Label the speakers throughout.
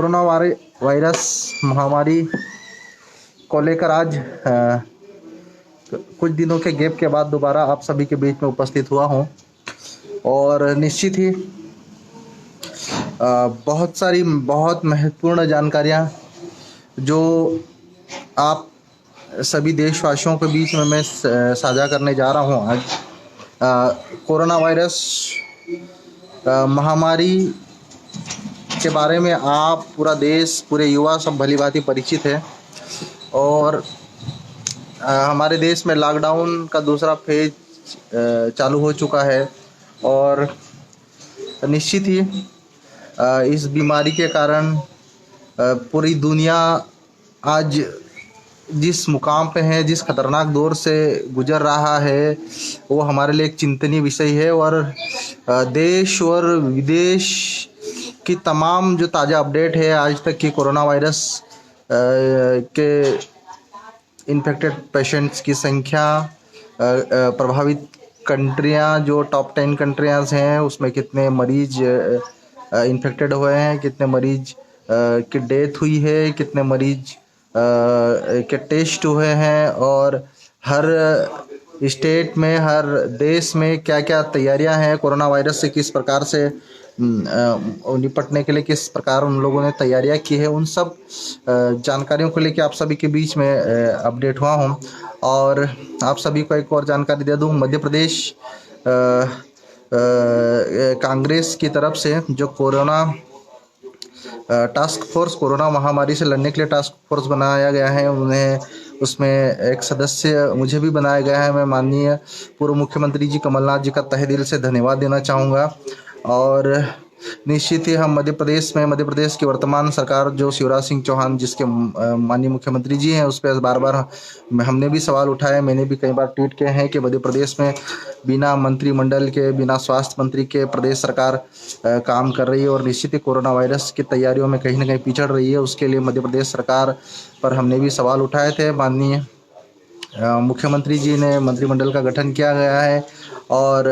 Speaker 1: Corona virus महामारी को लेकर आज कुछ दिनों के गैप के बाद दोबारा आप सभी के बीच में उपस्थित हुआ हूँ और निश्चित ही बहुत सारी बहुत महत्वपूर्ण जानकारियाँ जो आप सभी देशवासियों के बीच में मैं साझा करने जा रहा हूँ आज। कोरोना वायरस महामारी के बारे में आप पूरा देश पूरे युवा सब भली भांति परिचित है और हमारे देश में लॉकडाउन का दूसरा फेज चालू हो चुका है और निश्चित ही इस बीमारी के कारण पूरी दुनिया आज जिस मुकाम पे है, जिस खतरनाक दौर से गुजर रहा है, वो हमारे लिए एक चिंतनीय विषय है और देश और विदेश की तमाम जो ताज़ा अपडेट है आज तक की कोरोना वायरस के इन्फेक्टेड पेशेंट्स की संख्या, प्रभावित कंट्रियां जो टॉप 10 कंट्रियां हैं उसमें कितने मरीज इन्फेक्टेड हुए हैं, कितने मरीज की डेथ हुई है, कितने मरीज के टेस्ट हुए हैं और हर स्टेट में हर देश में क्या क्या तैयारियां हैं कोरोना वायरस से किस प्रकार से निपटने के लिए किस प्रकार उन लोगों ने तैयारियां की है, उन सब जानकारियों को लेकर आप सभी के बीच में अपडेट हुआ हूं। और आप सभी को एक और जानकारी दे दूं, मध्य प्रदेश कांग्रेस की तरफ से जो कोरोना टास्क फोर्स कोरोना महामारी से लड़ने के लिए टास्क फोर्स बनाया गया है, उन्हें उसमें एक सदस्य मुझे भी बनाया गया है। मैं माननीय पूर्व मुख्यमंत्री जी कमलनाथ जी का तहे दिल से धन्यवाद देना चाहूँगा। और निश्चित ही हम मध्य प्रदेश की वर्तमान सरकार जो शिवराज सिंह चौहान जिसके माननीय मुख्यमंत्री जी हैं, उस पर बार बार हमने भी सवाल उठाए, मैंने भी कई बार ट्वीट किए हैं कि मध्य प्रदेश में बिना मंत्रिमंडल के, बिना स्वास्थ्य मंत्री के प्रदेश सरकार काम कर रही है और निश्चित ही कोरोना वायरस की तैयारियों में कहीं ना कहीं पिछड़ रही है। उसके लिए मध्य प्रदेश सरकार पर हमने भी सवाल उठाए थे। माननीय मुख्यमंत्री जी ने मंत्रिमंडल का गठन किया गया है और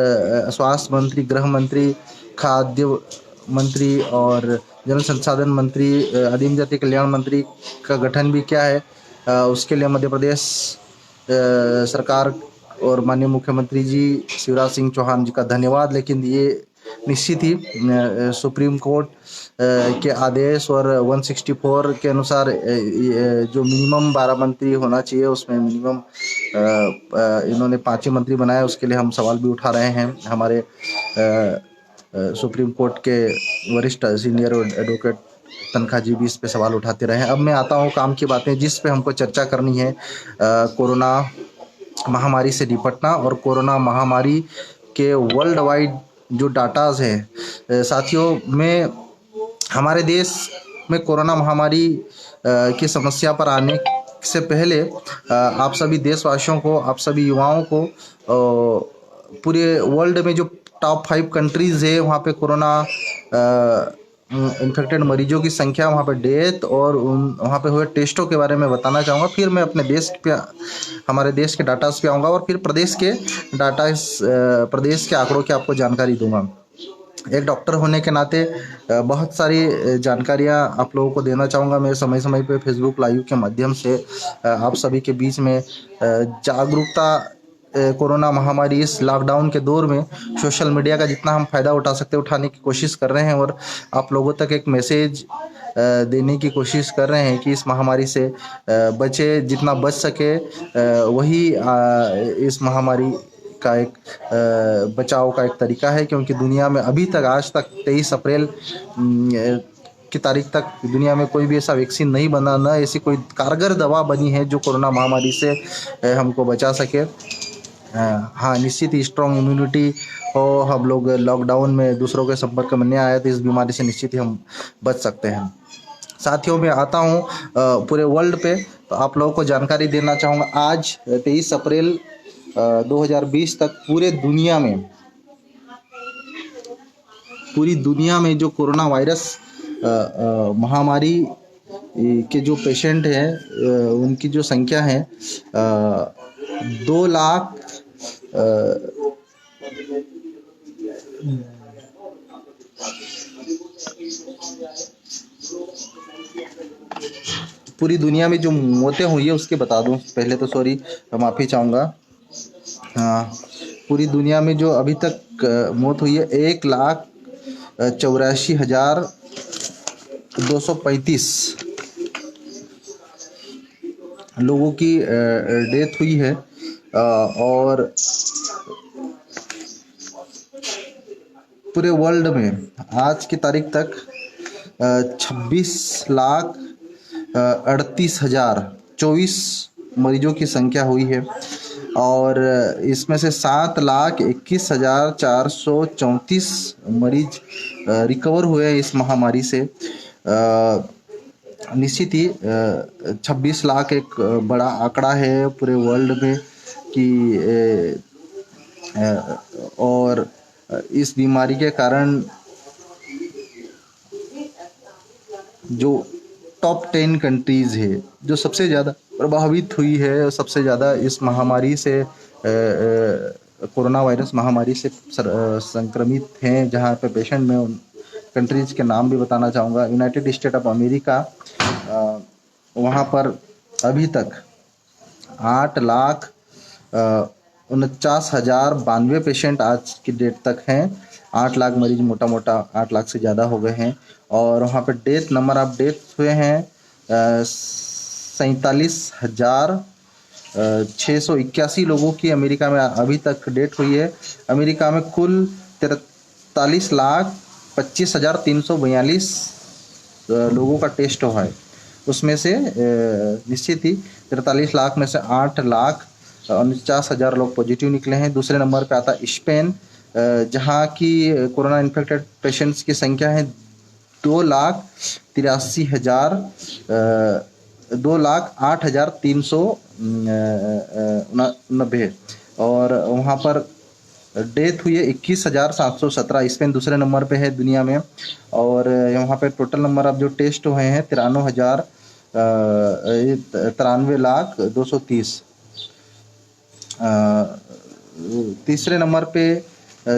Speaker 1: स्वास्थ्य मंत्री, गृह मंत्री, खाद्य मंत्री और जल संसाधन मंत्री, आदिम जाति कल्याण मंत्री का गठन भी किया है। उसके लिए मध्य प्रदेश सरकार और माननीय मुख्यमंत्री जी शिवराज सिंह चौहान जी का धन्यवाद। लेकिन ये निश्चित ही सुप्रीम कोर्ट के आदेश और 164 के अनुसार जो मिनिमम 12 मंत्री होना चाहिए उसमें मिनिमम इन्होंने 5 ही मंत्री बनाए। उसके लिए हम सवाल भी उठा रहे हैं। हमारे सुप्रीम कोर्ट के वरिष्ठ सीनियर एडवोकेट तनखा जी भी इस पे सवाल उठाते रहे। अब मैं आता हूँ काम की बातें जिस पे हमको चर्चा करनी है, कोरोना महामारी से निपटना और कोरोना महामारी के वर्ल्ड वाइड जो डाटाज हैं साथियों में हमारे देश में कोरोना महामारी की समस्या पर आने से पहले आप सभी देशवासियों को, आप सभी युवाओं को पूरे वर्ल्ड में जो टॉप 5 कंट्रीज़ है वहाँ पे कोरोना इन्फेक्टेड मरीजों की संख्या, वहाँ पे डेथ और वहाँ पे हुए टेस्टों के बारे में बताना चाहूँगा। फिर मैं अपने देश पे, हमारे देश के डाटा पे आऊँगा और फिर प्रदेश के डाटा, प्रदेश के आंकड़ों की आपको जानकारी दूंगा। एक डॉक्टर होने के नाते बहुत सारी जानकारियां आप लोगों को देना चाहूँगा। मैं समय समय पे फेसबुक लाइव के माध्यम से आप सभी के बीच में जागरूकता, कोरोना महामारी इस लॉकडाउन के दौर में सोशल मीडिया का जितना हम फ़ायदा उठा सकते हैं उठाने की कोशिश कर रहे हैं और आप लोगों तक एक मैसेज देने की कोशिश कर रहे हैं कि इस महामारी से बचे, जितना बच सके वही इस महामारी का एक बचाव का एक तरीका है। क्योंकि दुनिया में अभी तक, आज तक 23 अप्रैल की तारीख तक दुनिया में कोई भी ऐसा वैक्सीन नहीं बना, न ऐसी कोई कारगर दवा बनी है जो कोरोना महामारी से हमको बचा सके। हाँ, निश्चित ही स्ट्रॉन्ग इम्यूनिटी हो, हम लोग लॉकडाउन में दूसरों के संपर्क में नहीं आए तो इस बीमारी से निश्चित ही हम बच सकते हैं। साथियों, मैं आता हूँ पूरे वर्ल्ड पे, तो आप लोगों को जानकारी देना चाहूँगा। आज 23 अप्रैल 2020 तक पूरी दुनिया में जो कोरोना वायरस महामारी के जो पेशेंट हैं उनकी जो संख्या है 2 लाख 2 पूरी दुनिया में जो मौतें हुई है उसके बता दूं पहले तो, सॉरी, माफ़ी चाहूँगा। हाँ, पूरी दुनिया में जो अभी तक मौत हुई है 1,84,235 लोगों की डेथ हुई है। और पूरे वर्ल्ड में आज की तारीख तक 26,38,024 मरीजों की संख्या हुई है। और इसमें से 7,21,434 मरीज रिकवर हुए हैं इस महामारी से। निश्चित ही 26 लाख एक बड़ा आंकड़ा है पूरे वर्ल्ड में कि और इस बीमारी के कारण जो टॉप 10 कंट्रीज़ है जो सबसे ज़्यादा प्रभावित हुई है, सबसे ज़्यादा इस महामारी से कोरोना वायरस महामारी से संक्रमित हैं, जहाँ पे पेशेंट में उन कंट्रीज़ के नाम भी बताना चाहूँगा। यूनाइटेड स्टेट ऑफ अमेरिका, वहाँ पर अभी तक 8,49,092 पेशेंट आज की डेट तक हैं। 8 लाख मरीज मोटा मोटा 8 लाख से ज़्यादा हो गए हैं। और वहाँ पे नंबर ऑफ डेथ हुए हैं 47,681 लोगों की अमेरिका में अभी तक डेथ हुई है। अमेरिका में कुल 43,25,342 लोगों का टेस्ट हुआ है। उसमें से निश्चित ही 43 लाख में से 8,49,000 लोग पॉजिटिव निकले हैं। दूसरे नंबर पे आता है स्पेन, जहाँ की कोरोना इन्फेक्टेड पेशेंट्स की संख्या है 2,08,390। और वहाँ पर डेथ हुई है 21,717। स्पेन दूसरे नंबर पे है दुनिया में। और यहाँ पे टोटल नंबर ऑफ जो टेस्ट हुए हैं 93,230। तीसरे नंबर पे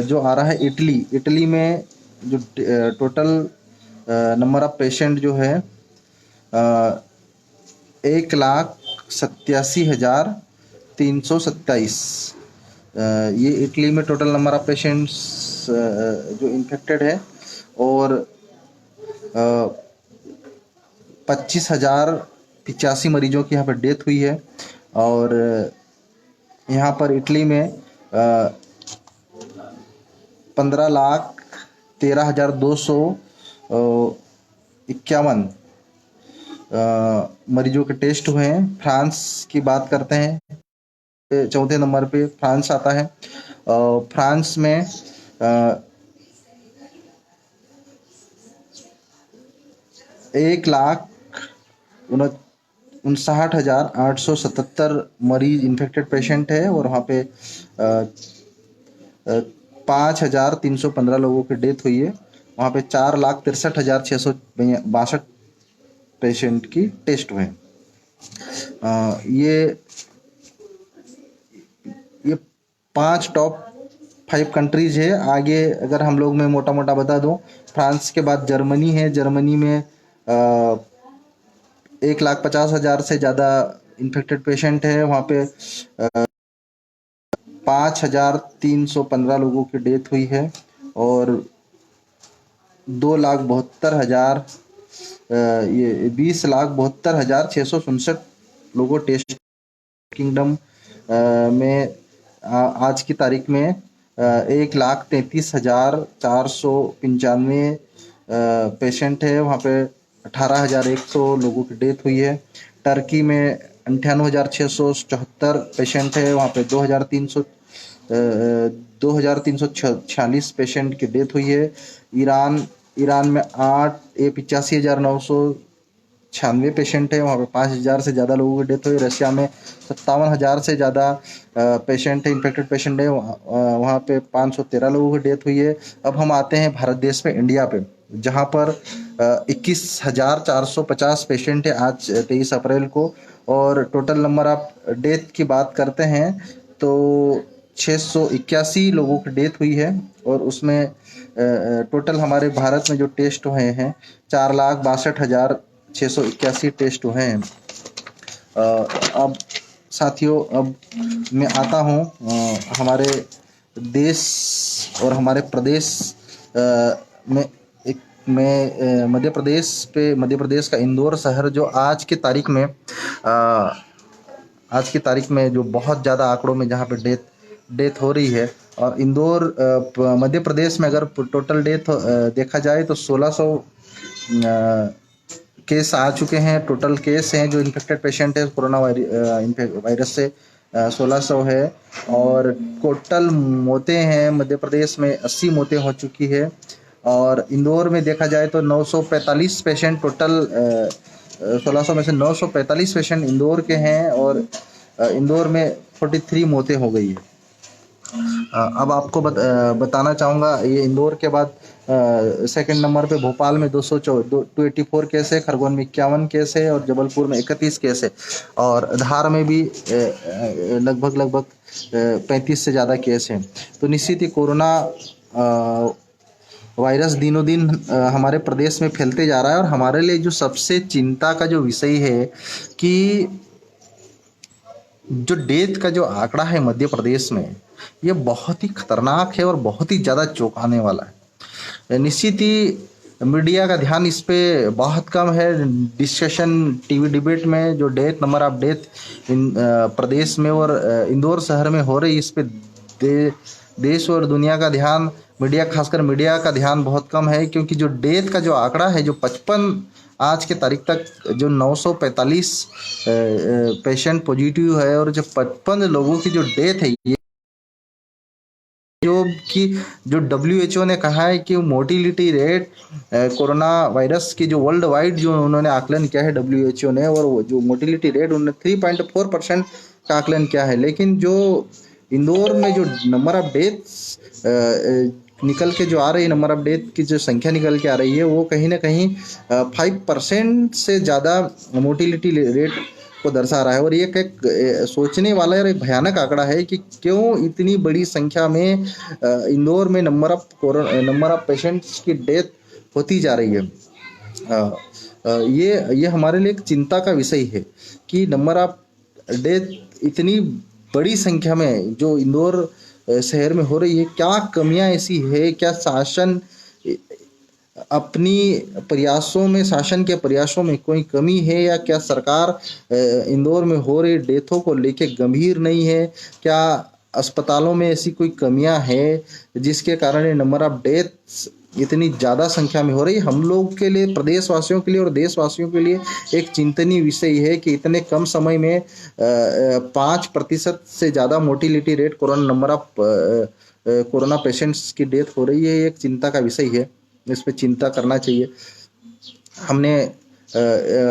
Speaker 1: जो आ रहा है इटली में जो टोटल नंबर ऑफ पेशेंट जो है 1,87,327। ये इटली में टोटल नंबर ऑफ पेशेंट्स जो इन्फेक्टेड है। और 25,085 मरीजों की यहाँ पर डेथ हुई है। और यहाँ पर इटली में 15,13,251 मरीजों के टेस्ट हुए हैं। फ्रांस की बात करते हैं, चौथे नंबर पे फ्रांस आता है। फ्रांस में 1,59,877 मरीज इन्फेक्टेड पेशेंट है। और वहाँ पे 5,315 लोगों की डेथ हुई है। वहाँ पे 4,63,662 पेशेंट की टेस्ट हुए। ये 5 टॉप 5 कंट्रीज है। आगे अगर हम लोग मैं मोटा मोटा बता दूं, फ्रांस के बाद जर्मनी है। जर्मनी में 1,50,000 से ज़्यादा इन्फेक्टेड पेशेंट है। वहाँ पे 5,315 लोगों की डेथ हुई है। और 2,72,000 ये 20,72,667 लोगों टेस्ट किंगडम में आज की तारीख में 1,33,495 पेशेंट है। वहाँ पे 18,100 लोगों की डेथ हुई है। टर्की में 98,674 पेशेंट है। वहाँ पे 2,346 पेशेंट की डेथ हुई है। ईरान में 85,996 पेशेंट है। वहाँ पे 5,000 से ज़्यादा लोगों की डेथ हुई। रशिया में 57,000 से ज़्यादा पेशेंट है, इन्फेक्टेड पेशेंट है। वहाँ पे 513 लोगों की डेथ हुई है। अब हम आते हैं भारत देश पे, इंडिया पे, जहाँ पर 21,450 पेशेंट है आज 23 अप्रैल को। और टोटल नंबर ऑफ डेथ की बात करते हैं तो 681 लोगों की डेथ हुई है। और उसमें टोटल हमारे भारत में जो टेस्ट हुए हैं 4,62,000 681 टेस्ट हुए हैं। अब साथियों, अब मैं आता हूँ हमारे देश और हमारे प्रदेश में। एक मैं मध्य प्रदेश का इंदौर शहर, जो आज की तारीख में जो बहुत ज़्यादा आंकड़ों में जहाँ पे डेथ हो रही है। और इंदौर मध्य प्रदेश में अगर टोटल डेथ देखा जाए तो 1600 केस आ चुके हैं। टोटल केस हैं जो इन्फेक्टेड पेशेंट है कोरोना वायरस से 1600 है। और टोटल मौतें हैं मध्य प्रदेश में 80 मौतें हो चुकी है। और इंदौर में देखा जाए तो 945 पेशेंट टोटल 1600 में से 945 पेशेंट इंदौर के हैं। और इंदौर में 43 मौतें हो गई है। अब आपको बताना चाहूँगा, ये इंदौर के बाद सेकंड नंबर पे भोपाल में 284 केस है, खरगोन में 51 केस है और जबलपुर में 31 केस है। और धार में भी लगभग 35 से ज़्यादा केस हैं। तो निश्चित ही कोरोना वायरस दिनों दिन हमारे प्रदेश में फैलते जा रहा है। और हमारे लिए जो सबसे चिंता का जो विषय है कि जो डेथ का जो आंकड़ा है मध्य प्रदेश में, ये बहुत ही खतरनाक है और बहुत ही ज़्यादा चौंकाने वाला है। निश्चित ही मीडिया का ध्यान इस पे बहुत कम है। डिस्कशन टीवी डिबेट में जो नंबर ऑफ डेथ प्रदेश में और इंदौर शहर में हो रही, इस पे देश और दुनिया का ध्यान, खासकर मीडिया का ध्यान बहुत कम है। क्योंकि जो डेथ का जो आंकड़ा है, जो 55 आज के तारीख तक जो 945 पेशेंट पॉजिटिव है और जो 55 लोगों की जो डेथ है, ये जो WHO ने कहा है कि मोर्टिलिटी रेट कोरोना वायरस की जो वर्ल्ड वाइड जो उन्होंने आकलन किया है WHO ने, और वो जो मोर्टिलिटी रेट उन्होंने 3.4% का आकलन किया है। लेकिन जो इंदौर में जो नंबर ऑफ डेथ निकल के जो आ रही है, नंबर ऑफ डेथ की जो संख्या निकल के आ रही है, वो कहीं ना कहीं 5% से ज़्यादा मोर्टिलिटी रेट को दर्शा रहा है। और ये एक सोचने वाला और एक भयानक आंकड़ा है कि क्यों इतनी बड़ी संख्या में इंदौर में नंबर ऑफ पेशेंट्स की डेथ होती जा रही है। ये हमारे लिए एक चिंता का विषय है कि नंबर ऑफ डेथ इतनी बड़ी संख्या में जो इंदौर शहर में हो रही है। क्या कमियां ऐसी है, क्या शासन अपनी शासन के प्रयासों में कोई कमी है, या क्या सरकार इंदौर में हो रही डेथों को लेके गंभीर नहीं है? क्या अस्पतालों में ऐसी कोई कमियां है जिसके कारण ये नंबर ऑफ डेथ इतनी ज़्यादा संख्या में हो रही है? हम लोग के लिए, प्रदेशवासियों के लिए और देशवासियों के लिए एक चिंतनीय विषय है कि इतने कम समय में 5% से ज़्यादा मोर्टिलिटी रेट कोरोना पेशेंट्स की डेथ हो रही है। एक चिंता का विषय है, इस पर चिंता करना चाहिए। हमने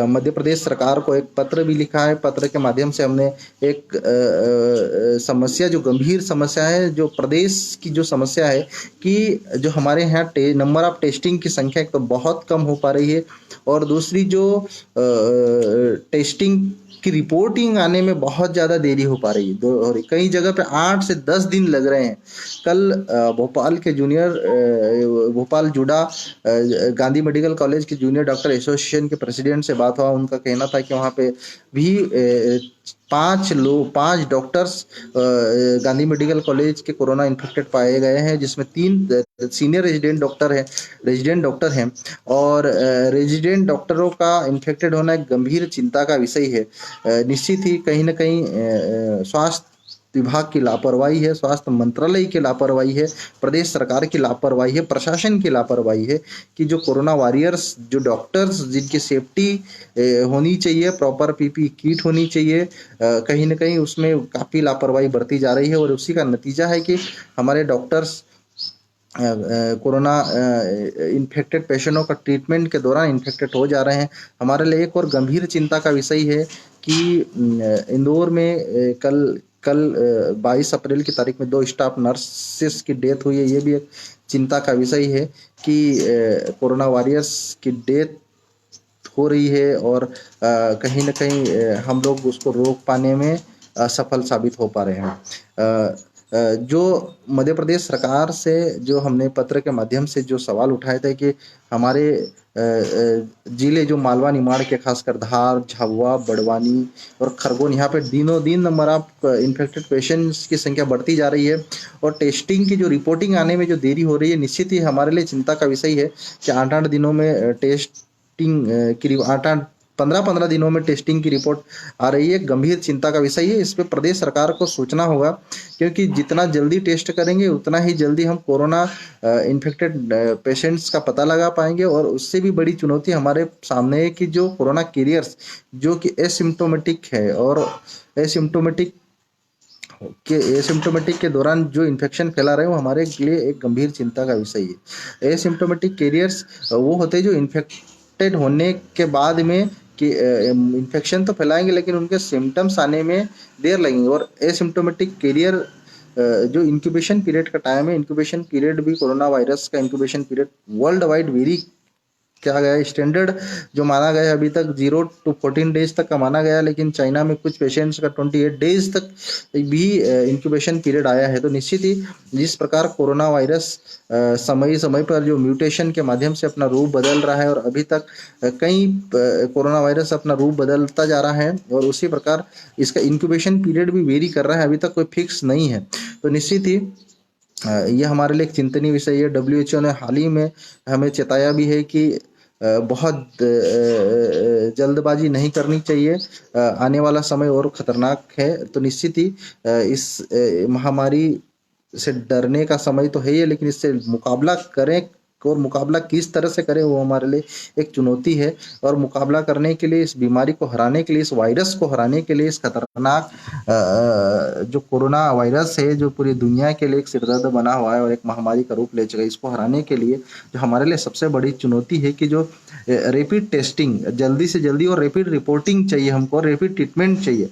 Speaker 1: मध्य प्रदेश सरकार को एक पत्र भी लिखा है। पत्र के माध्यम से हमने एक समस्या, जो गंभीर समस्या है, जो प्रदेश की जो समस्या है कि जो हमारे यहाँ नंबर ऑफ टेस्टिंग की संख्या एक तो बहुत कम हो पा रही है, और दूसरी जो टेस्टिंग की रिपोर्टिंग आने में बहुत ज़्यादा देरी हो पा रही है। और कई जगह पे 8 से 10 दिन लग रहे हैं। कल भोपाल जुड़ा गांधी मेडिकल कॉलेज के जूनियर डॉक्टर एसोसिएशन के प्रेसिडेंट से बात हुआ। उनका कहना था कि वहाँ पे भी 5 डॉक्टर्स गांधी मेडिकल कॉलेज के कोरोना इन्फेक्टेड पाए गए हैं, जिसमें 3 सीनियर रेजिडेंट डॉक्टर हैं। और रेजिडेंट डॉक्टरों का इन्फेक्टेड होना एक गंभीर चिंता का विषय है। निश्चित ही कहीं ना कहीं स्वास्थ्य विभाग की लापरवाही है, स्वास्थ्य मंत्रालय की लापरवाही है, प्रदेश सरकार की लापरवाही है, प्रशासन की लापरवाही है कि जो कोरोना वॉरियर्स, जो डॉक्टर्स जिनकी सेफ्टी होनी चाहिए, प्रॉपर पीपी किट होनी चाहिए, कहीं ना कहीं उसमें काफ़ी लापरवाही बरती जा रही है। और उसी का नतीजा है कि हमारे डॉक्टर्स कोरोना इन्फेक्टेड पेशेंटों का ट्रीटमेंट के दौरान इन्फेक्टेड हो जा रहे हैं। हमारे लिए एक और गंभीर चिंता का विषय है कि इंदौर में कल 22 अप्रैल की तारीख में 2 स्टाफ नर्सेस की डेथ हुई है। ये भी एक चिंता का विषय है कि कोरोना वॉरियर्स की डेथ हो रही है और कहीं ना कहीं हम लोग उसको रोक पाने में असफल साबित हो पा रहे हैं। जो मध्य प्रदेश सरकार से जो हमने पत्र के माध्यम से जो सवाल उठाए थे कि हमारे जिले जो मालवा निमाड़ के खासकर धार, झाबुआ, बड़वानी और खरगोन, यहाँ पे दिनों दिन नंबर ऑफ इन्फेक्टेड पेशेंट्स की संख्या बढ़ती जा रही है और टेस्टिंग की जो रिपोर्टिंग आने में जो देरी हो रही है, निश्चित ही हमारे लिए चिंता का विषय है कि 8-8 दिनों में टेस्टिंग की 8-8 15-15 दिनों में टेस्टिंग की रिपोर्ट आ रही है। गंभीर चिंता का विषय है। इस पे प्रदेश सरकार को सोचना होगा, क्योंकि जितना जल्दी टेस्ट करेंगे उतना ही जल्दी हम कोरोना इन्फेक्टेड पेशेंट्स का पता लगा पाएंगे। और उससे भी बड़ी चुनौती हमारे सामने है कि जो कोरोना कैरियर्स जो कि एसिम्टोमेटिक है और एसिम्टोमेटिक एसिम्टोमेटिक के दौरान जो इन्फेक्शन फैला रहे हैं वो हमारे लिए एक गंभीर चिंता का विषय है। एसिम्टोमेटिक कैरियर्स वो होते हैं जो इन्फेक्टेड होने के बाद में कि इन्फेक्शन तो फैलाएंगे लेकिन उनके सिम्टम्स आने में देर लगेंगे। और एसिम्टोमेटिक कैरियर जो इंक्यूबेशन पीरियड का टाइम है, इंक्यूबेशन पीरियड भी कोरोना वायरस का incubation period world wide very क्या गया है। स्टैंडर्ड जो माना गया है अभी तक 0 to 14 डेज तक का माना गया है, लेकिन चाइना में कुछ पेशेंट्स का 28 डेज तक भी इंक्यूबेशन पीरियड आया है। तो निश्चित ही जिस प्रकार कोरोना वायरस समय समय पर जो म्यूटेशन के माध्यम से अपना रूप बदल रहा है और अभी तक कई कोरोना वायरस अपना रूप बदलता जा रहा है और उसी प्रकार इसका इंक्यूबेशन पीरियड भी वेरी कर रहा है, अभी तक कोई फिक्स नहीं है। तो निश्चित ही यह हमारे लिए एक चिंतनीय विषय है। डब्ल्यूएचओ ने हाल ही में हमें चेताया भी है कि बहुत जल्दबाजी नहीं करनी चाहिए, आने वाला समय और खतरनाक है। तो निश्चित ही इस महामारी से डरने का समय तो है ही, लेकिन इससे मुकाबला करें और मुकाबला किस तरह से करें वो हमारे लिए एक चुनौती है। और मुकाबला करने के लिए, इस बीमारी को हराने के लिए, इस वायरस को हराने के लिए, इस खतरनाक जो कोरोना वायरस है जो पूरी दुनिया के लिए एक सिरदर्द बना हुआ है और एक महामारी का रूप ले चुका है, इसको हराने के लिए जो हमारे लिए सबसे बड़ी चुनौती है कि जो रैपिड टेस्टिंग जल्दी से जल्दी और रैपिड रिपोर्टिंग चाहिए हमको, रैपिड ट्रीटमेंट चाहिए,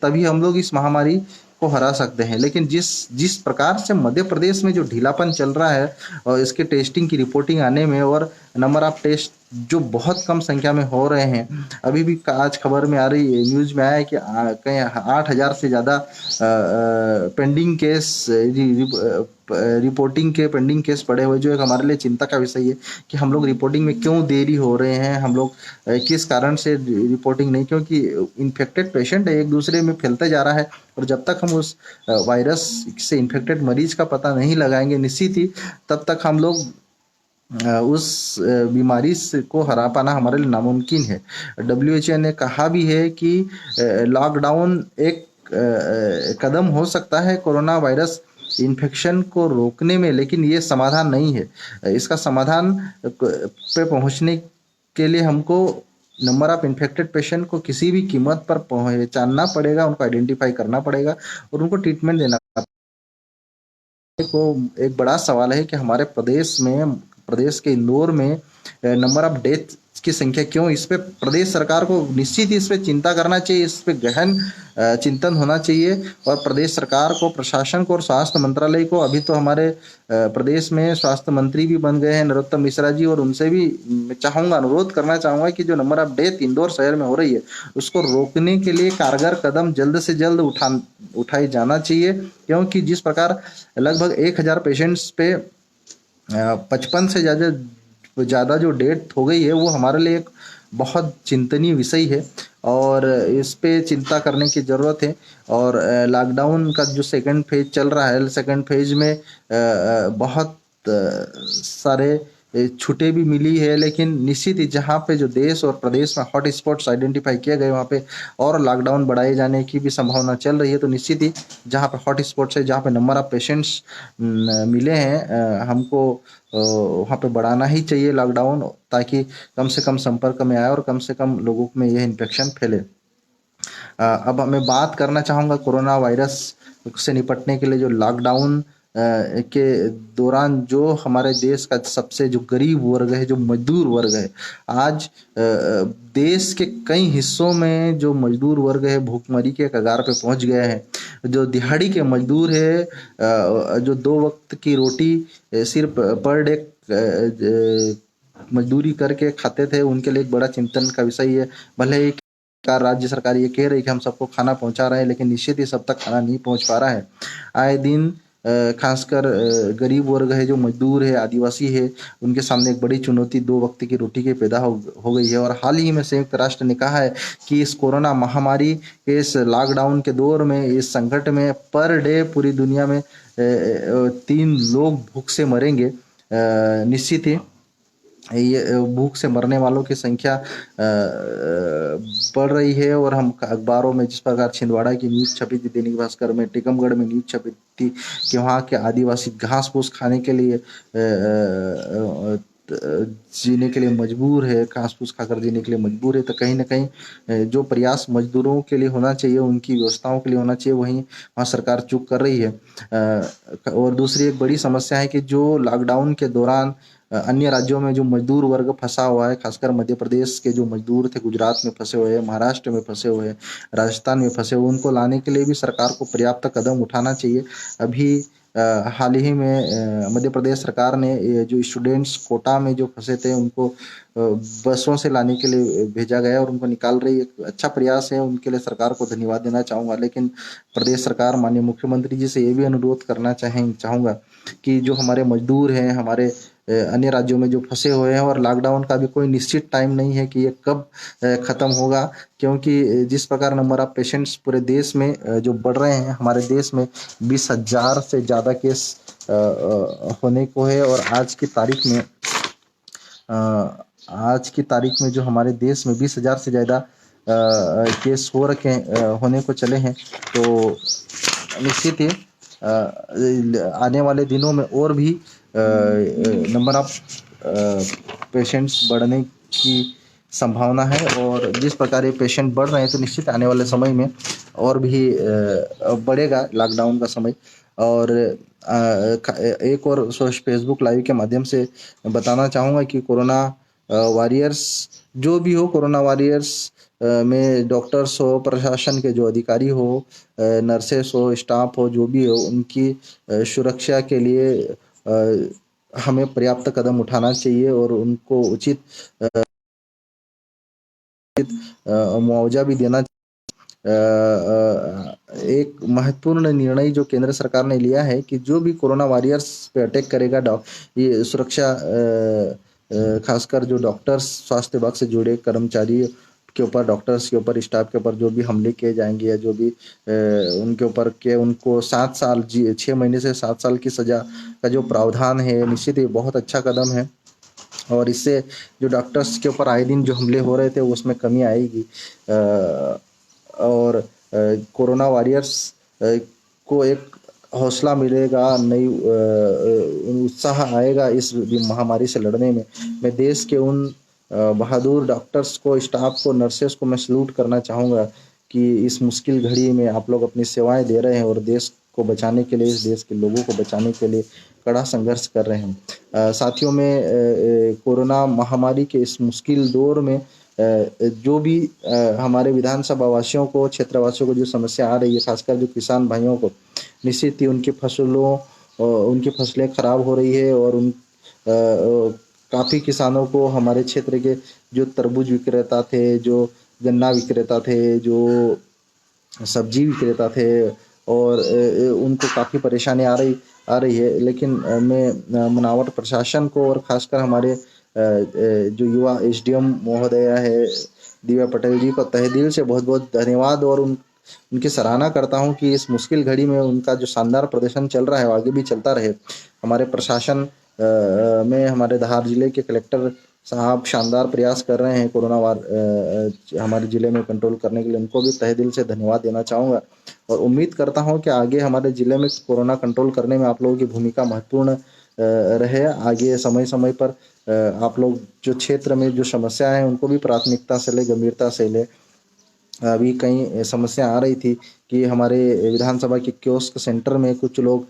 Speaker 1: तभी हम लोग इस महामारी को हरा सकते हैं। लेकिन जिस जिस प्रकार से मध्य प्रदेश में जो ढीलापन चल रहा है और इसके टेस्टिंग की रिपोर्टिंग आने में और नंबर ऑफ टेस्ट जो बहुत कम संख्या में हो रहे हैं, अभी भी आज खबर में आ रही है, न्यूज में आया है कि कहीं 8,000 से ज़्यादा पेंडिंग केस रिपोर्टिंग के पेंडिंग केस पड़े हुए, जो एक हमारे लिए चिंता का विषय है कि हम लोग रिपोर्टिंग में क्यों देरी हो रहे हैं, हम लोग किस कारण से रिपोर्टिंग नहीं, क्योंकि इन्फेक्टेड पेशेंट एक दूसरे में फैलते जा रहा है और जब तक हम उस वायरस से इन्फेक्टेड मरीज का पता नहीं लगाएंगे निश्चित ही तब तक हम लोग उस बीमारी को हरा पाना हमारे लिए नामुमकिन है। डब्ल्यूएचओ ने कहा भी है कि लॉकडाउन एक कदम हो सकता है कोरोना वायरस इन्फेक्शन को रोकने में, लेकिन ये समाधान नहीं है। इसका समाधान पे पहुंचने के लिए हमको नंबर ऑफ इन्फेक्टेड पेशेंट को किसी भी कीमत पर पहचानना पड़ेगा, उनको आइडेंटिफाई करना पड़ेगा और उनको ट्रीटमेंट देना को एक बड़ा सवाल है कि हमारे प्रदेश के इंदौर में नंबर ऑफ डेथ की संख्या क्यों, इस पे प्रदेश सरकार को निश्चित ही इस पे चिंता करना चाहिए, इस पे गहन चिंतन होना चाहिए। और प्रदेश सरकार को, प्रशासन को और स्वास्थ्य मंत्रालय को, अभी तो हमारे प्रदेश में स्वास्थ्य मंत्री भी बन गए हैं नरोत्तम मिश्रा जी, और उनसे भी मैं चाहूँगा, अनुरोध करना चाहूँगा कि जो नंबर ऑफ डेथ इंदौर शहर में हो रही है उसको रोकने के लिए कारगर कदम जल्द से जल्द उठाई जाना चाहिए। क्योंकि जिस प्रकार लगभग 1,000 पेशेंट्स पे 55 से ज़्यादा जो डेथ हो गई है वो हमारे लिए एक बहुत चिंतनीय विषय है और इस पे चिंता करने की ज़रूरत है। और लॉकडाउन का जो सेकंड फेज चल रहा है, सेकंड फेज में बहुत सारे छुट्टी भी मिली है, लेकिन निश्चित ही जहाँ पे जो देश और प्रदेश में हॉट स्पॉट्स आइडेंटिफाई किए गए वहाँ पे और लॉकडाउन बढ़ाए जाने की भी संभावना चल रही है। तो निश्चित ही जहाँ पे हॉट स्पॉट्स है, जहाँ पे नंबर ऑफ पेशेंट्स मिले हैं, हमको वहाँ पे बढ़ाना ही चाहिए लॉकडाउन, ताकि कम से कम संपर्क में आए और कम से कम लोगों में यह इन्फेक्शन फैले। अब मैं बात करना चाहूँगा कोरोना वायरस से निपटने के लिए जो लॉकडाउन के दौरान जो हमारे देश का सबसे जो गरीब वर्ग है, जो मजदूर वर्ग है, आज देश के कई हिस्सों में जो मजदूर वर्ग है भूखमरी के कगार पे पहुंच गए हैं। जो दिहाड़ी के मजदूर है, जो 2 वक्त की रोटी सिर्फ पर डे मजदूरी करके खाते थे, उनके लिए एक बड़ा चिंतन का विषय है। भले ही राज्य सरकार ये कह रही है कि हम सबको खाना पहुंचा रहे हैं, लेकिन निश्चित ही सब तक खाना नहीं पहुंच पा रहा है। आए दिन खासकर गरीब वर्ग है, जो मजदूर है, आदिवासी है, उनके सामने एक बड़ी चुनौती 2 वक्त की रोटी की पैदा हो गई है। और हाल ही में संयुक्त राष्ट्र ने कहा है कि इस कोरोना महामारी के इस लॉकडाउन के दौर में, इस संकट में पर डे पूरी दुनिया में 3 लोग भूख से मरेंगे। निश्चित ही ये भूख से मरने वालों की संख्या बढ़ रही है। और हम अखबारों में जिस प्रकार छिंदवाड़ा की न्यूज़ छपी थी, दैनिक भास्कर में, टीकमगढ़ में न्यूज़ छपी थी कि वहाँ के आदिवासी घास फूस खाने के लिए जीने के लिए मजबूर है, घास फूस खाकर जीने के लिए मजबूर है। तो कहीं ना कहीं जो प्रयास मजदूरों के लिए होना चाहिए, उनकी व्यवस्थाओं के लिए होना चाहिए, वहीं वहाँ सरकार चूक कर रही है। और दूसरी एक बड़ी समस्या है कि जो लॉकडाउन के दौरान अन्य राज्यों में जो मजदूर वर्ग फंसा हुआ है, खासकर मध्य प्रदेश के जो मजदूर थे, गुजरात में फंसे हुए हैं, महाराष्ट्र में फंसे हुए हैं, राजस्थान में फंसे हुए, उनको लाने के लिए भी सरकार को पर्याप्त कदम उठाना चाहिए। अभी हाल ही में मध्य प्रदेश सरकार ने जो स्टूडेंट्स कोटा में जो फंसे थे, उनको बसों से लाने के लिए भेजा गया और उनको निकाल रही है। एक अच्छा प्रयास है, उनके लिए सरकार को धन्यवाद देना चाहूँगा। लेकिन प्रदेश सरकार, माननीय मुख्यमंत्री जी से ये भी अनुरोध करना चाहूँगा कि जो हमारे मजदूर हैं, हमारे अन्य राज्यों में जो फंसे हुए हैं, और लॉकडाउन का भी कोई निश्चित टाइम नहीं है कि ये कब ख़त्म होगा, क्योंकि जिस प्रकार नंबर ऑफ पेशेंट्स पूरे देश में जो बढ़ रहे हैं, हमारे देश में 20,000 से ज़्यादा केस होने को है। और आज की तारीख में जो हमारे देश में 20,000 से ज़्यादा केस होने को चले हैं, तो निश्चित ही आने वाले दिनों में और भी नंबर ऑफ पेशेंट्स बढ़ने की संभावना है। और जिस प्रकार ये पेशेंट बढ़ रहे हैं, तो निश्चित आने वाले समय में और भी बढ़ेगा लॉकडाउन का समय। और एक और फेसबुक लाइव के माध्यम से बताना चाहूँगा कि कोरोना वॉरियर्स जो भी हो, कोरोना वॉरियर्स में डॉक्टर्स हो, प्रशासन के जो अधिकारी हो, नर्सेस हो, स्टाफ हो, जो भी हो, उनकी सुरक्षा के लिए हमें पर्याप्त कदम उठाना चाहिए और उनको उचित मुआवजा भी देना। एक महत्वपूर्ण निर्णय जो केंद्र सरकार ने लिया है कि जो भी कोरोना वॉरियर्स पे अटैक करेगा, ये सुरक्षा खासकर जो डॉक्टर्स, स्वास्थ्य विभाग से जुड़े कर्मचारी के ऊपर, डॉक्टर्स के ऊपर, स्टाफ के ऊपर जो भी हमले किए जाएंगे, या जो भी उनके ऊपर के उनको 6 महीने से 7 साल की सजा का जो प्रावधान है, निश्चित ही बहुत अच्छा कदम है। और इससे जो डॉक्टर्स के ऊपर आए दिन जो हमले हो रहे थे, उसमें कमी आएगी। और कोरोना वॉरियर्स को एक हौसला मिलेगा, नई उत्साह आएगा इस महामारी से लड़ने में। मैं देश के उन बहादुर डॉक्टर्स को, स्टाफ को, नर्सेस को मैं सल्यूट करना चाहूँगा कि इस मुश्किल घड़ी में आप लोग अपनी सेवाएं दे रहे हैं और देश को बचाने के लिए, इस देश के लोगों को बचाने के लिए कड़ा संघर्ष कर रहे हैं। साथियों में कोरोना महामारी के इस मुश्किल दौर में जो भी हमारे विधानसभा वासियों को, क्षेत्रवासियों को जो समस्या आ रही है, खासकर जो किसान भाइयों को, निश्चित ही उनकी फसलें खराब हो रही है। और काफ़ी किसानों को, हमारे क्षेत्र के जो तरबूज विक्रेता थे, जो गन्ना विक्रेता थे, जो सब्जी विक्रेता थे, और उनको काफ़ी परेशानी आ रही है। लेकिन मैं मनावट प्रशासन को और खासकर हमारे जो युवा एसडीएम महोदया है दिव्या पटेल जी को तहे दिल से बहुत बहुत धन्यवाद और उनकी सराहना करता हूं कि इस मुश्किल घड़ी में उनका जो शानदार प्रदर्शन चल रहा है, वो आगे भी चलता रहे। हमारे प्रशासन में हमारे धार जिले के कलेक्टर साहब शानदार प्रयास कर रहे हैं कोरोना हमारे ज़िले में कंट्रोल करने के लिए, उनको भी तहे दिल से धन्यवाद देना चाहूँगा। और उम्मीद करता हूँ कि आगे हमारे ज़िले में कोरोना कंट्रोल करने में आप लोगों की भूमिका महत्वपूर्ण रहे। आगे समय समय पर आप लोग जो क्षेत्र में जो समस्या है उनको भी प्राथमिकता से ले, गंभीरता से ले। अभी कई समस्या आ रही थी कि हमारे विधानसभा के कियोस्क सेंटर में कुछ लोग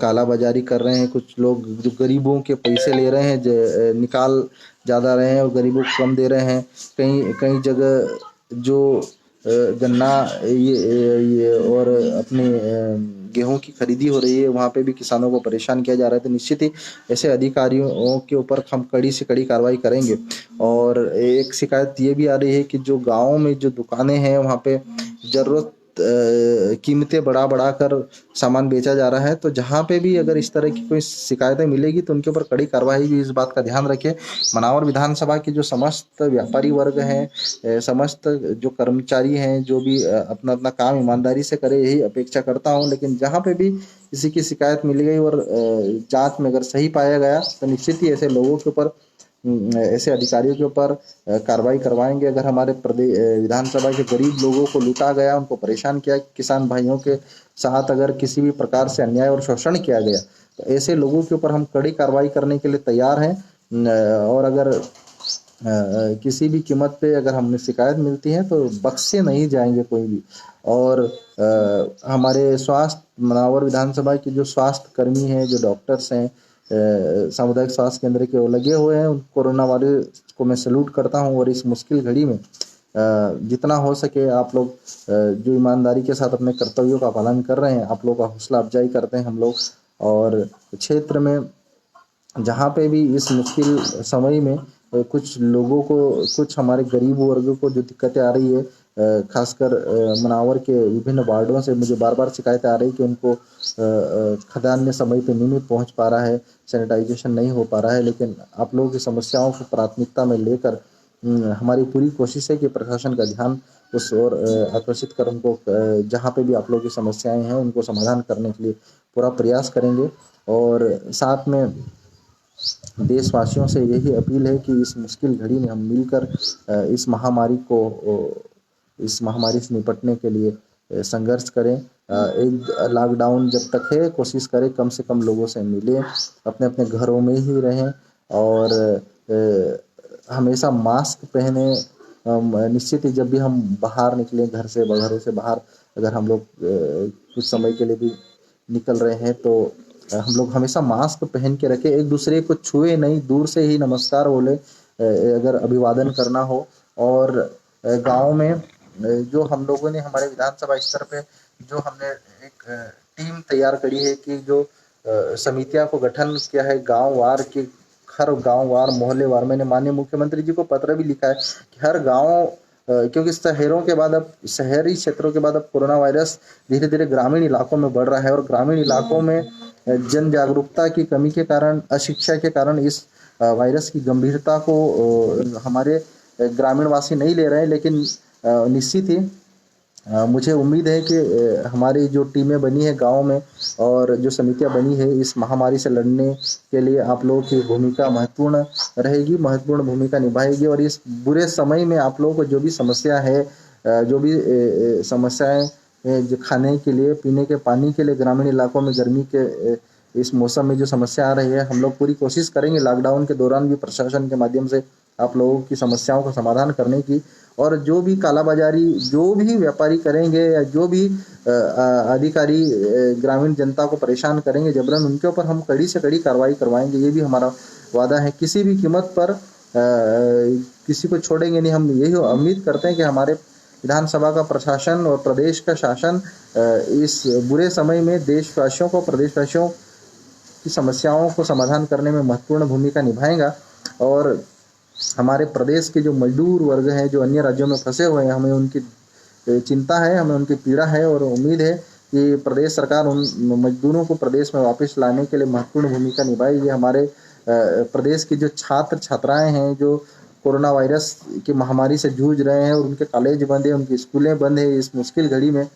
Speaker 1: कालाबाजारी कर रहे हैं, कुछ लोग जो गरीबों के पैसे ले रहे हैं, निकाल ज़्यादा रहे हैं और गरीबों को कम दे रहे हैं। कई कई जगह जो गन्ना ये और अपने गेहूं की खरीदी हो रही है, वहाँ पे भी किसानों को परेशान किया जा रहा है। तो निश्चित ही ऐसे अधिकारियों के ऊपर हम कड़ी से कड़ी कार्रवाई करेंगे। और एक शिकायत ये भी आ रही है कि जो गाँव में जो दुकानें हैं वहाँ पे जरूरत कीमतें बढ़ा बढ़ा कर सामान बेचा जा रहा है। तो जहाँ पे भी अगर इस तरह की कोई शिकायतें मिलेगी तो उनके ऊपर कड़ी कार्रवाई भी, इस बात का ध्यान रखें। मनावर विधानसभा के जो समस्त व्यापारी वर्ग हैं, समस्त जो कर्मचारी हैं, जो भी अपना अपना काम ईमानदारी से करे, यही अपेक्षा करता हूँ। लेकिन जहाँ पे भी किसी की शिकायत मिल गई और जांच में अगर सही पाया गया तो निश्चित ही ऐसे लोगों के ऊपर, ऐसे अधिकारियों के ऊपर कार्रवाई करवाएंगे। अगर हमारे प्रदेश विधानसभा के गरीब लोगों को लूटा गया, उनको परेशान किया, किसान भाइयों के साथ अगर किसी भी प्रकार से अन्याय और शोषण किया गया, तो ऐसे लोगों के ऊपर हम कड़ी कार्रवाई करने के लिए तैयार हैं। और अगर किसी भी कीमत पे अगर हमें शिकायत मिलती है तो बख्शे नहीं जाएंगे कोई भी। और हमारे स्वास्थ्य, मनावर विधानसभा के जो स्वास्थ्य कर्मी हैं, जो डॉक्टर्स हैं, सामुदायिक स्वास्थ्य केंद्र के वो लगे हुए हैं, उन कोरोना वायरस को मैं सैल्यूट करता हूं। और इस मुश्किल घड़ी में जितना हो सके आप लोग जो ईमानदारी के साथ अपने कर्तव्यों का पालन कर रहे हैं, आप लोग का हौसला अफजाई करते हैं हम लोग। और क्षेत्र में जहाँ पे भी इस मुश्किल समय में कुछ लोगों को, कुछ हमारे गरीब वर्ग को जो दिक्कतें आ रही है, खासकर मनावर के विभिन्न वार्डों से मुझे बार बार शिकायतें आ रही कि उनको खदान में समय पे नहीं पहुंच पा रहा है, सैनिटाइजेशन नहीं हो पा रहा है। लेकिन आप लोगों की समस्याओं को प्राथमिकता में लेकर हमारी पूरी कोशिश है कि प्रशासन का ध्यान उस ओर आकर्षित कर उनको जहाँ पे भी आप लोगों की समस्याएं हैं उनको समाधान करने के लिए पूरा प्रयास करेंगे। और साथ में देशवासियों से यही अपील है कि इस मुश्किल घड़ी में हम मिलकर इस महामारी को, इस महामारी से निपटने के लिए संघर्ष करें। एक लॉकडाउन जब तक है, कोशिश करें कम से कम लोगों से मिलें, अपने अपने घरों में ही रहें और हमेशा मास्क पहने। निश्चित ही जब भी हम बाहर निकलें, घरों से बाहर अगर हम लोग कुछ समय के लिए भी निकल रहे हैं तो हम लोग हमेशा मास्क पहन के रखें, एक दूसरे को छुए नहीं, दूर से ही नमस्कार बोले अगर अभिवादन करना हो। और गांव में जो हम लोगों ने हमारे विधानसभा स्तर पे जो हमने एक टीम तैयार करी है कि जो समितियां को गठन किया है गांव वार के, हर गांव वार, मोहल्ले वार। मैंने माननीय मुख्यमंत्री जी को पत्र भी लिखा है कि हर गांव, क्योंकि शहरों के बाद, अब शहरी क्षेत्रों के बाद अब कोरोना वायरस धीरे धीरे ग्रामीण इलाकों में बढ़ रहा है। और ग्रामीण इलाकों में जन जागरूकता की कमी के कारण, अशिक्षा के कारण इस वायरस की गंभीरता को हमारे ग्रामीण वासी नहीं ले रहे हैं। लेकिन निश्चित ही मुझे उम्मीद है कि हमारी जो टीमें बनी है गांव में और जो समितियां बनी है, इस महामारी से लड़ने के लिए आप लोगों की भूमिका महत्वपूर्ण रहेगी, महत्वपूर्ण भूमिका निभाएगी। और इस बुरे समय में आप लोगों को जो भी समस्या है, जो भी समस्याएं जो खाने के लिए, पीने के पानी के लिए ग्रामीण इलाकों में गर्मी के इस मौसम में जो समस्या आ रही है, हम लोग पूरी कोशिश करेंगे लॉकडाउन के दौरान भी प्रशासन के माध्यम से आप लोगों की समस्याओं का समाधान करने की। और जो भी कालाबाजारी, जो भी व्यापारी करेंगे या जो भी अधिकारी ग्रामीण जनता को परेशान करेंगे जबरन, उनके ऊपर हम कड़ी से कड़ी कार्रवाई करवाएंगे। ये भी हमारा वादा है। किसी भी कीमत पर किसी को छोड़ेंगे नहीं। हम यही उम्मीद करते हैं कि हमारे विधानसभा का प्रशासन और प्रदेश का शासन इस बुरे समय में देशवासियों को, प्रदेशवासियों की समस्याओं को समाधान करने में महत्वपूर्ण भूमिका निभाएगा। और हमारे प्रदेश के जो मजदूर वर्ग हैं, जो अन्य राज्यों में फंसे हुए हैं, हमें उनकी चिंता है, हमें उनकी पीड़ा है। और उम्मीद है कि प्रदेश सरकार उन मजदूरों को प्रदेश में वापस लाने के लिए महत्वपूर्ण भूमिका निभाएगी। हमारे प्रदेश के जो छात्र छात्राएं हैं, जो कोरोना वायरस की महामारी से जूझ रहे हैं और उनके कॉलेज बंद है, उनकी स्कूलें बंद है, इस मुश्किल घड़ी में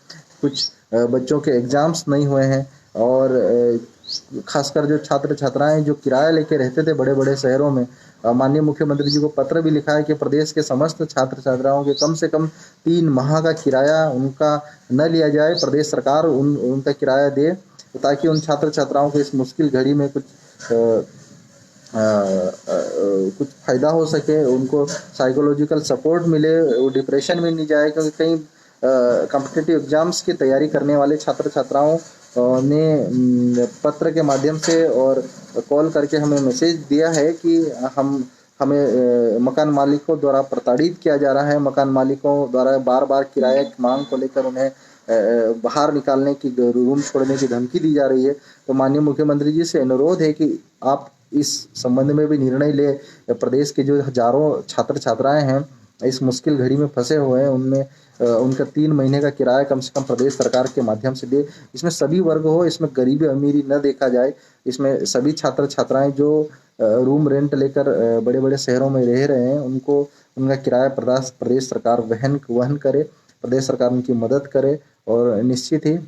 Speaker 1: कुछ बच्चों के एग्जाम्स नहीं हुए हैं। और खासकर जो छात्र छात्राएं जो किराया लेके रहते थे बड़े बड़े शहरों में, माननीय मुख्यमंत्री जी को पत्र भी लिखा है कि प्रदेश के समस्त छात्र छात्राओं के कम से कम 3 माह का किराया उनका न लिया जाए, प्रदेश सरकार उनका किराया दे, ताकि उन छात्र छात्राओं को इस मुश्किल घड़ी में कुछ फायदा हो सके, उनको साइकोलॉजिकल सपोर्ट मिले, वो डिप्रेशन में नहीं जाए। क्योंकि कई कॉम्पिटिटिव एग्जाम्स की तैयारी करने वाले छात्र छात्राओं ने पत्र के माध्यम से और कॉल करके हमें मैसेज दिया है कि हम हमें मकान मालिकों द्वारा प्रताड़ित किया जा रहा है। मकान मालिकों द्वारा बार बार किराए की मांग को लेकर उन्हें बाहर निकालने की, रूम छोड़ने की धमकी दी जा रही है। तो माननीय मुख्यमंत्री जी से अनुरोध है कि आप इस संबंध में भी निर्णय ले। प्रदेश के जो हजारों छात्र छात्राएं हैं इस मुश्किल घड़ी में फंसे हुए हैं, उनमें उनका 3 महीने का किराया कम से कम प्रदेश सरकार के माध्यम से दे। इसमें सभी वर्ग हो, इसमें गरीबी अमीरी न देखा जाए। इसमें सभी छात्र छात्राएं जो रूम रेंट लेकर बड़े बड़े शहरों में रह रहे हैं, उनको उनका किराया प्रदेश सरकार वहन करे, प्रदेश सरकार उनकी मदद करे। और निश्चित ही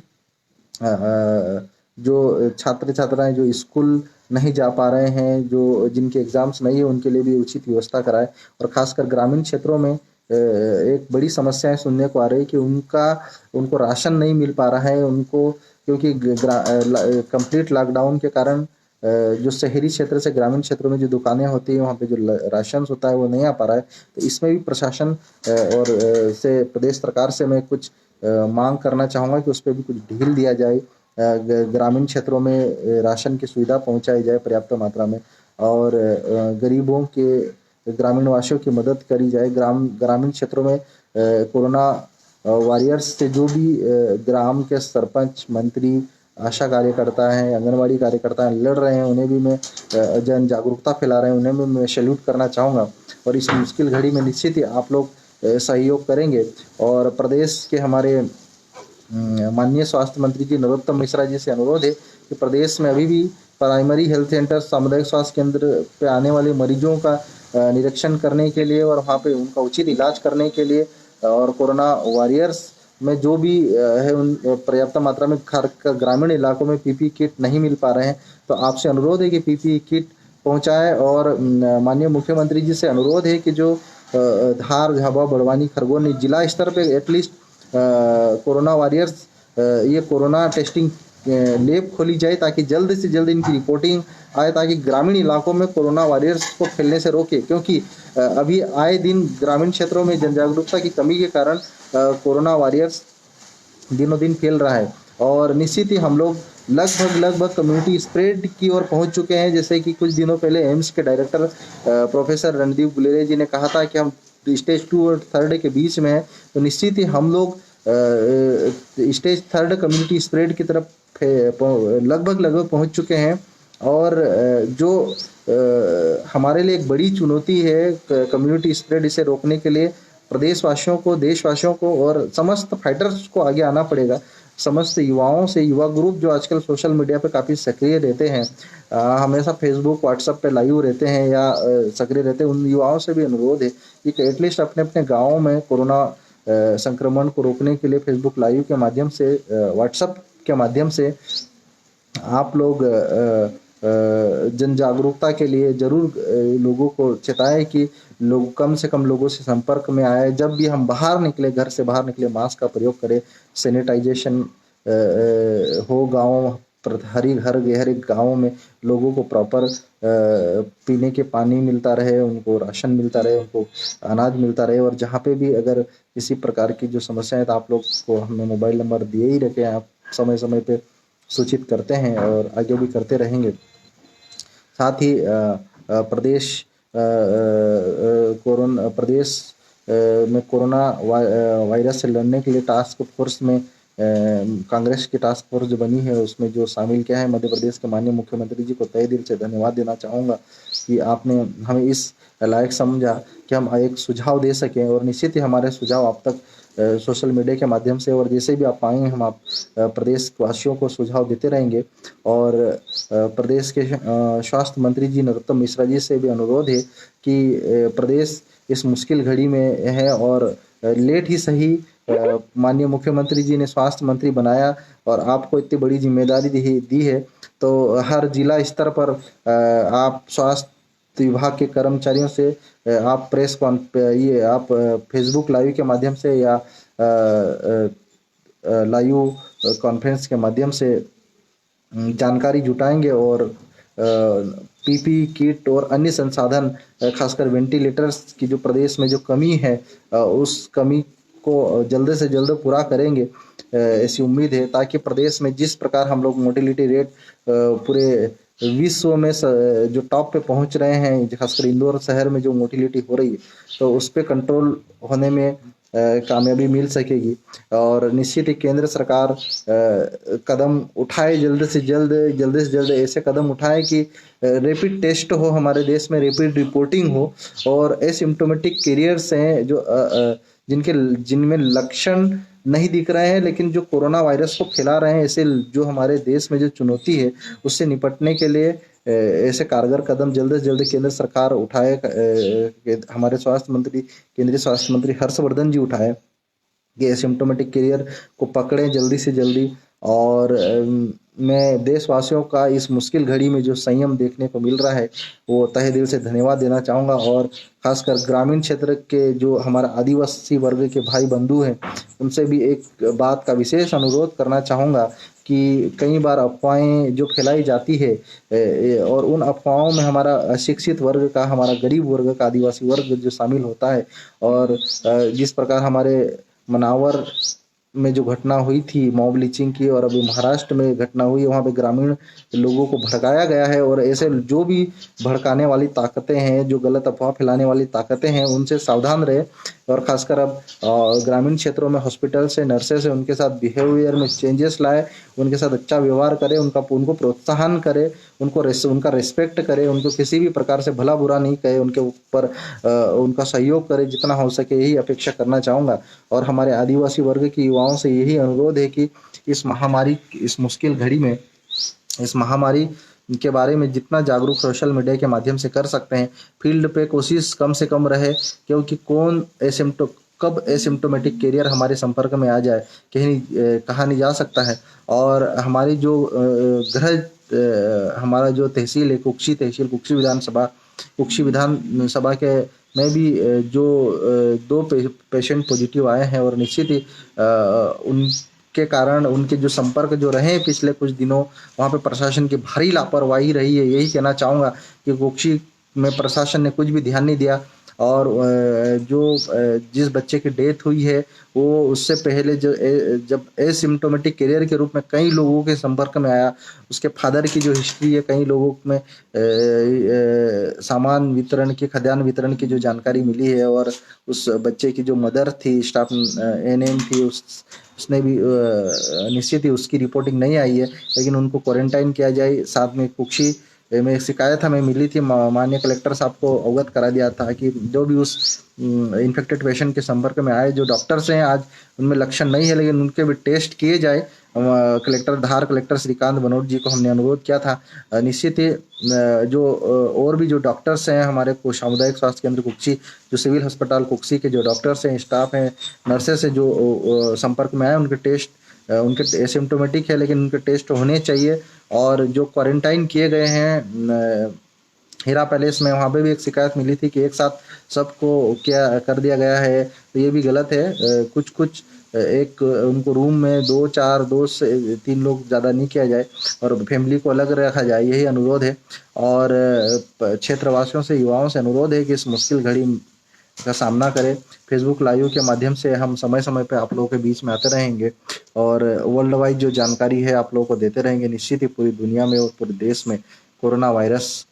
Speaker 1: जो छात्र छात्राएं जो स्कूल नहीं जा पा रहे हैं, जो जिनके एग्जाम्स नहीं है, उनके लिए भी उचित व्यवस्था कराए। और खासकर ग्रामीण क्षेत्रों में एक बड़ी समस्याएं सुनने को आ रही है कि उनको राशन नहीं मिल पा रहा है। उनको क्योंकि कंप्लीट लॉकडाउन के कारण जो शहरी क्षेत्र से ग्रामीण क्षेत्रों में जो दुकानें होती है, वहाँ पे जो राशन होता है वो नहीं आ पा रहा है। तो इसमें भी प्रशासन और से प्रदेश सरकार से मैं कुछ मांग करना चाहूँगा कि उस पर भी कुछ ढील दिया जाए। ग्रामीण क्षेत्रों में राशन की सुविधा पहुंचाई जाए पर्याप्त मात्रा में, और गरीबों के, ग्रामीण वासियों की मदद करी जाए। ग्रामीण क्षेत्रों में कोरोना वॉरियर्स से जो भी ग्राम के सरपंच, मंत्री, आशा कार्यकर्ता हैं, आंगनवाड़ी कार्यकर्ता हैं, लड़ रहे हैं, उन्हें भी मैं जन जागरूकता फैला रहे हैं, उन्हें भी मैं सैल्यूट करना चाहूँगा। और इस मुश्किल घड़ी में निश्चित ही आप लोग सहयोग करेंगे। और प्रदेश के हमारे माननीय स्वास्थ्य मंत्री जी नरोत्तम मिश्रा जी से अनुरोध है कि प्रदेश में अभी भी प्राइमरी हेल्थ सेंटर, सामुदायिक स्वास्थ्य केंद्र पे आने वाले मरीजों का निरीक्षण करने के लिए और वहाँ पे उनका उचित इलाज करने के लिए, और कोरोना वॉरियर्स में जो भी है उन पर्याप्त मात्रा में ग्रामीण इलाकों में पीपी किट नहीं मिल पा रहे हैं, तो आपसे अनुरोध है कि पीपी किट पहुंचाए। और माननीय मुख्यमंत्री जी से अनुरोध है कि जो धार, झाबुआ, बड़वानी, खरगोन जिला स्तर पे एटलीस्ट कोरोना वॉरियर्स ये कोरोना टेस्टिंग लैब खोली जाए, ताकि जल्द से जल्द इनकी रिपोर्टिंग आए, ताकि ग्रामीण इलाकों में कोरोना वॉरियर्स को फैलने से रोके। क्योंकि अभी आए दिन ग्रामीण क्षेत्रों में जन जागरूकता की कमी के कारण कोरोना वॉरियर्स दिनों दिन फैल रहा है। और निश्चित ही हम लोग लगभग कम्युनिटी स्प्रेड की ओर पहुंच चुके हैं। जैसे कि कुछ दिनों पहले एम्स के डायरेक्टर प्रोफेसर रणदीप गुलेरिया जी ने कहा था कि हम स्टेज 2 और 3 के बीच में है। तो निश्चित ही हम लोग स्टेज 3 कम्युनिटी स्प्रेड की तरफ लगभग पहुंच चुके हैं। और जो हमारे लिए एक बड़ी चुनौती है कम्युनिटी स्प्रेड, इसे रोकने के लिए प्रदेशवासियों को, देशवासियों को और समस्त फाइटर्स को आगे आना पड़ेगा। समस्त युवाओं से, युवा ग्रुप जो आजकल सोशल मीडिया पे काफ़ी सक्रिय रहते हैं, हमेशा फेसबुक, व्हाट्सएप पे लाइव रहते हैं या सक्रिय रहते हैं, उन युवाओं से भी अनुरोध है कि एटलीस्ट अपने अपने गाँव में कोरोना संक्रमण को रोकने के लिए फेसबुक लाइव के माध्यम से, व्हाट्सएप के माध्यम से आप लोग जन जागरूकता के लिए जरूर लोगों को चेताएं कि लोग कम से कम लोगों से संपर्क में आए। जब भी हम बाहर निकले, घर से बाहर निकले, मास्क का प्रयोग करें, सैनिटाइजेशन हो। गाँव हर एक गाँव में लोगों को प्रॉपर पीने के पानी मिलता रहे, उनको राशन मिलता रहे, उनको अनाज मिलता रहे। और जहाँ पे भी अगर किसी प्रकार की जो समस्या है तो आप लोग को हमने मोबाइल नंबर दिए ही रखे हैं, आप समय समय पे सूचित करते हैं और आगे भी करते रहेंगे। साथ ही प्रदेश में कोरोना वायरस से लड़ने के लिए टास्क फोर्स में कांग्रेस की टास्क फोर्स जो बनी है उसमें जो शामिल किया है मध्य प्रदेश के माननीय मुख्यमंत्री जी को तहे दिल से धन्यवाद देना चाहूँगा कि आपने हमें इस लायक समझा कि हम एक सुझाव दे सकें। और निश्चित ही हमारे सुझाव आप तक सोशल मीडिया के माध्यम से और जैसे भी आप पाएंगे हम आप प्रदेश वासियों को सुझाव देते रहेंगे। और प्रदेश के स्वास्थ्य मंत्री जी नरोत्तम मिश्रा जी से भी अनुरोध है कि प्रदेश इस मुश्किल घड़ी में है और लेट ही सही माननीय मुख्यमंत्री जी ने स्वास्थ्य मंत्री बनाया और आपको इतनी बड़ी जिम्मेदारी दी है, तो हर जिला स्तर पर आप स्वास्थ्य विभाग के कर्मचारियों से आप आप फेसबुक लाइव के माध्यम से या लाइव कॉन्फ्रेंस के माध्यम से जानकारी जुटाएंगे और पीपी किट और अन्य संसाधन, खासकर वेंटिलेटर्स की जो प्रदेश में जो कमी है उस कमी को जल्द से जल्द पूरा करेंगे, ऐसी उम्मीद है। ताकि प्रदेश में जिस प्रकार हम लोग मोर्टेलिटी रेट पूरे विश्व में जो टॉप पे पहुंच रहे हैं, खासकर इंदौर शहर में जो मोटिलिटी हो रही है, तो उस पे कंट्रोल होने में कामयाबी मिल सकेगी। और निश्चित ही केंद्र सरकार कदम उठाए, जल्द से जल्द ऐसे कदम उठाए कि रैपिड टेस्ट हो हमारे देश में, रैपिड रिपोर्टिंग हो, और एसिम्टोमेटिक कैरियर्स हैं जो जिनमें लक्षण नहीं दिख रहे हैं लेकिन जो कोरोना वायरस को फैला रहे हैं, ऐसे जो हमारे देश में जो चुनौती है उससे निपटने के लिए ऐसे कारगर कदम जल्द से जल्द केंद्र सरकार उठाए। हमारे केंद्रीय स्वास्थ्य मंत्री हर्षवर्धन जी उठाए कि एसिम्टोमेटिक कैरियर को पकड़ें जल्दी से जल्दी। और मैं देशवासियों का इस मुश्किल घड़ी में जो संयम देखने को मिल रहा है वो तहे दिल से धन्यवाद देना चाहूँगा। और खासकर ग्रामीण क्षेत्र के जो हमारा आदिवासी वर्ग के भाई बंधु हैं उनसे भी एक बात का विशेष अनुरोध करना चाहूँगा कि कई बार अफवाहें जो फैलाई जाती है और उन अफवाहों में हमारा अशिक्षित वर्ग का, हमारा गरीब वर्ग का, आदिवासी वर्ग जो शामिल होता है। और जिस प्रकार हमारे मनावर में जो घटना हुई थी मॉब लिंचिंग की, और अभी महाराष्ट्र में घटना हुई है, वहाँ पे ग्रामीण लोगों को भड़काया गया है। और ऐसे जो भी भड़काने वाली ताकतें हैं, जो गलत अफवाह फैलाने वाली ताकतें हैं, उनसे सावधान रहे। और खासकर अब ग्रामीण क्षेत्रों में हॉस्पिटल से, नर्सेस से उनके साथ बिहेवियर में चेंजेस लाए, उनके साथ अच्छा व्यवहार करें, उनको प्रोत्साहन करें, उनका रिस्पेक्ट करें, उनको किसी भी प्रकार से भला बुरा नहीं कहे, उनके ऊपर उनका सहयोग करें जितना हो सके, यही अपेक्षा करना चाहूँगा। और हमारे आदिवासी वर्ग के युवाओं से यही अनुरोध है कि इस महामारी, इस मुश्किल घड़ी में, इस महामारी के बारे में जितना जागरूक सोशल मीडिया के माध्यम से कर सकते हैं, फील्ड पे कोशिश कम से कम रहे, क्योंकि कब एसिम्टोमेटिक कैरियर हमारे संपर्क में आ जाए कहीं कहा नहीं जा सकता है। और हमारी जो हमारा जो तहसील है, कुक्षी तहसील, कुक्षी विधानसभा के में भी जो दो पेशेंट पॉजिटिव आए हैं, और निश्चित ही उनके कारण उनके जो संपर्क जो रहे पिछले कुछ दिनों, वहाँ पे प्रशासन की भारी लापरवाही रही है। यही कहना चाहूँगा कि कुक्षी में प्रशासन ने कुछ भी ध्यान नहीं दिया। और जिस बच्चे की डेथ हुई है वो उससे पहले जब एसिम्टोमेटिक कैरियर के रूप में कई लोगों के संपर्क में आया, उसके फादर की जो हिस्ट्री है, कई लोगों में सामान वितरण की, खाद्यान्न वितरण की जो जानकारी मिली है, और उस बच्चे की जो मदर थी, स्टाफ एएनएम थी, उसने भी निश्चित ही उसकी रिपोर्टिंग नहीं आई है, लेकिन उनको क्वारंटाइन किया जाए। साथ में कुक्षी में शिकायत हमें मिली थी, माननीय कलेक्टर साहब को अवगत करा दिया था कि जो भी उस इन्फेक्टेड पेशेंट के संपर्क में आए, जो डॉक्टर्स हैं आज उनमें लक्षण नहीं है लेकिन उनके भी टेस्ट किए जाए। कलेक्टर श्रीकांत बनोट जी को हमने अनुरोध किया था। निश्चित ही जो और भी जो डॉक्टर्स हैं हमारे को सामुदायिक स्वास्थ्य केंद्र कुक्षी, जो सिविल अस्पताल कुक्षी के जो डॉक्टर्स हैं, स्टाफ हैं, नर्सेस हैं, जो संपर्क में आए, उनके टेस्ट उनके एसिम्टोमेटिक है लेकिन उनके टेस्ट होने चाहिए। और जो क्वारंटाइन किए गए हैं हीरा पैलेस में, वहाँ पे भी एक शिकायत मिली थी कि एक साथ सबको क्या कर दिया गया है, तो ये भी गलत है। कुछ एक उनको रूम में 2 से 3 लोग ज़्यादा नहीं किया जाए और फैमिली को अलग रखा जाए, यही अनुरोध है। और क्षेत्रवासियों से, युवाओं से अनुरोध है कि इस मुश्किल घड़ी का सामना करें। फेसबुक लाइव के माध्यम से हम समय समय पे आप लोगों के बीच में आते रहेंगे और वर्ल्ड वाइड जो जानकारी है आप लोगों को देते रहेंगे। निश्चित ही पूरी दुनिया में और पूरे देश में कोरोना वायरस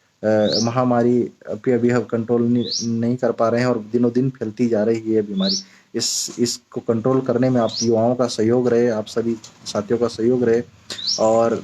Speaker 1: महामारी अभी हम कंट्रोल नहीं कर पा रहे हैं और दिनों दिन फैलती जा रही है बीमारी। इसको कंट्रोल करने में आप युवाओं का सहयोग रहे, आप सभी साथियों का सहयोग रहे। और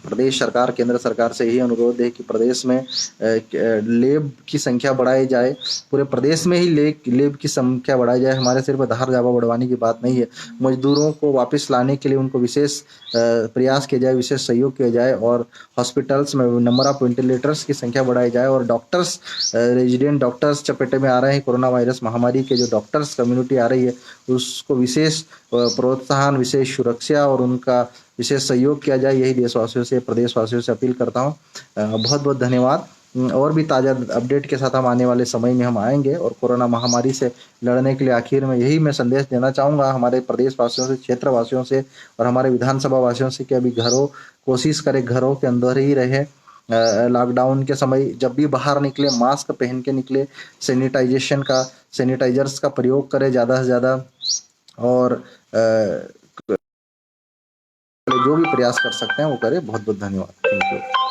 Speaker 1: प्रदेश सरकार, केंद्र सरकार से यही अनुरोध है कि प्रदेश में लैब की संख्या बढ़ाई जाए, पूरे प्रदेश में ही लैब की संख्या बढ़ाई जाए। हमारे सिर्फ धार जावा बढ़वाने की बात नहीं है, मजदूरों को वापस लाने के लिए उनको विशेष प्रयास किया जाए, विशेष सहयोग किया जाए। और हॉस्पिटल्स में नंबर ऑफ वेंटिलेटर्स की संख्या बढ़ाई जाए और डॉक्टर्स, रेजिडेंट डॉक्टर्स चपेटे में आ रहे हैं। कोरोना वायरस महामारी के जो डॉक्टर्स कम्युनिटी आ रही है उसको विशेष प्रोत्साहन, विशेष सुरक्षा और उनका विशेष सहयोग किया जाए, यही देशवासियों से, प्रदेशवासियों से अपील करता हूँ। बहुत बहुत धन्यवाद। और भी ताज़ा अपडेट के साथ हम आने वाले समय में हम आएंगे और कोरोना महामारी से लड़ने के लिए आखिर में यही मैं संदेश देना चाहूँगा हमारे प्रदेशवासियों से, क्षेत्रवासियों से और हमारे विधानसभा वासियों से कि अभी कोशिश करें घरों के अंदर ही रहे। लॉकडाउन के समय जब भी बाहर निकले मास्क पहन के निकले, सैनिटाइजर्स का प्रयोग करें ज़्यादा से ज़्यादा। और जो भी प्रयास कर सकते हैं वो करें। बहुत बहुत धन्यवाद। Thank you.